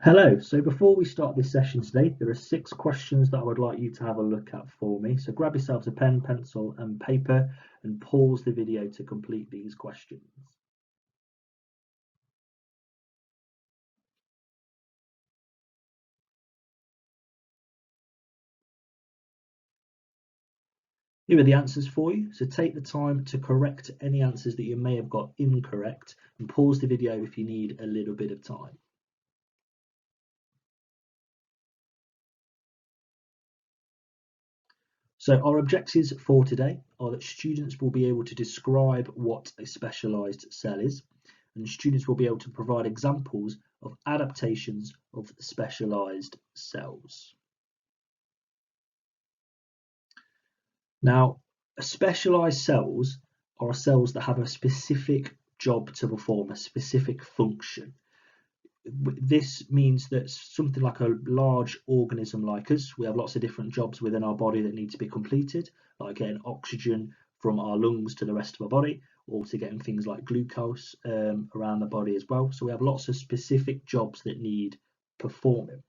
Hello, so before we start this session today, there are 6 questions that I would like you to have a look at for me. So grab yourselves a pen, pencil and paper and pause the video to complete these questions. Here are the answers for you, so take the time to correct any answers that you may have got incorrect and pause the video if you need a little bit of time. So our objectives for today are that students will be able to describe what a specialised cell is, and students will be able to provide examples of adaptations of specialised cells. Now, specialised cells are cells that have a specific job to perform, a specific function. This means that something like a large organism like us, we have lots of different jobs within our body that need to be completed, like getting oxygen from our lungs to the rest of our body, or to getting things like glucose around the body as well. So we have lots of specific jobs that need performing.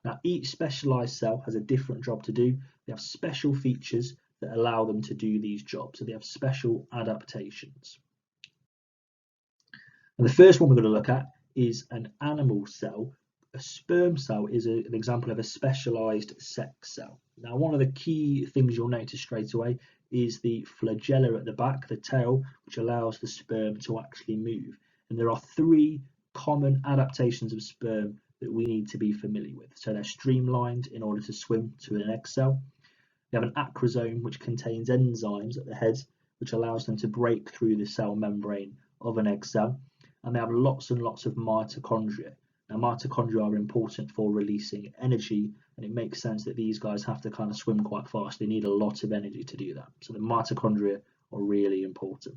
Now, each specialised cell has a different job to do. They have special features that allow them to do these jobs. So they have special adaptations. And the first one we're going to look at is an animal cell. A sperm cell is an example of a specialised sex cell. Now, one of the key things you'll notice straight away is the flagella at the back, the tail, which allows the sperm to actually move. And there are 3 common adaptations of sperm that we need to be familiar with. So they're streamlined in order to swim to an egg cell. They have an acrosome, which contains enzymes at the head, which allows them to break through the cell membrane of an egg cell. And they have lots and lots of mitochondria. Now, mitochondria are important for releasing energy, and it makes sense that these guys have to kind of swim quite fast. They need a lot of energy to do that. So the mitochondria are really important.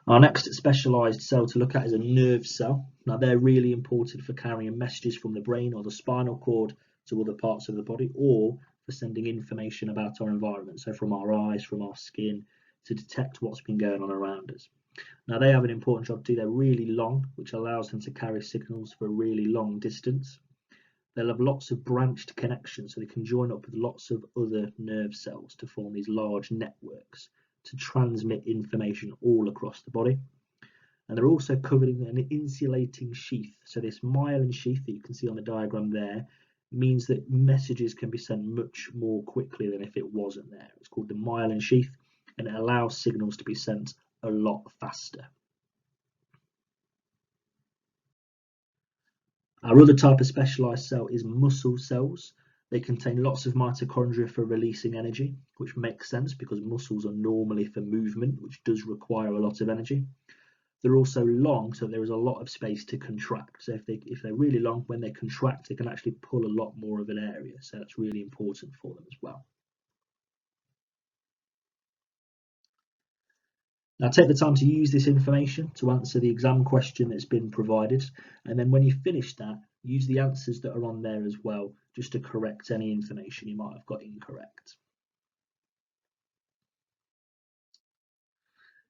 Our next specialised cell to look at is a nerve cell. Now, they're really important for carrying messages from the brain or the spinal cord to other parts of the body, or for sending information about our environment, so from our eyes, from our skin, to detect what's been going on around us. Now, they have an important job too. They're really long, which allows them to carry signals for a really long distance. They'll have lots of branched connections, so they can join up with lots of other nerve cells to form these large networks to transmit information all across the body. And they're also covered in an insulating sheath. So this myelin sheath that you can see on the diagram there means that messages can be sent much more quickly than if it wasn't there. It's called the myelin sheath, and it allows signals to be sent a lot faster. Our other type of specialised cell is muscle cells. They contain lots of mitochondria for releasing energy, which makes sense because muscles are normally for movement, which does require a lot of energy. They're also long, so there is a lot of space to contract. So if they're really long, when they contract, they can actually pull a lot more of an area. So that's really important for them as well. Now, take the time to use this information to answer the exam question that's been provided, and then when you finish that, use the answers that are on there as well, just to correct any information you might have got incorrect.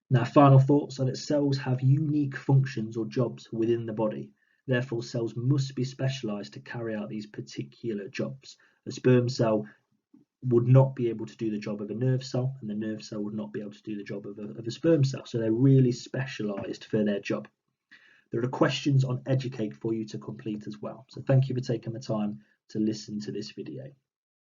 Now, final thoughts are that cells have unique functions or jobs within the body. Therefore, cells must be specialised to carry out these particular jobs. A sperm cell would not be able to do the job of a nerve cell, and the nerve cell would not be able to do the job of a sperm cell. So they're really specialised for their job. There are questions on Educate for you to complete as well. So thank you for taking the time to listen to this video.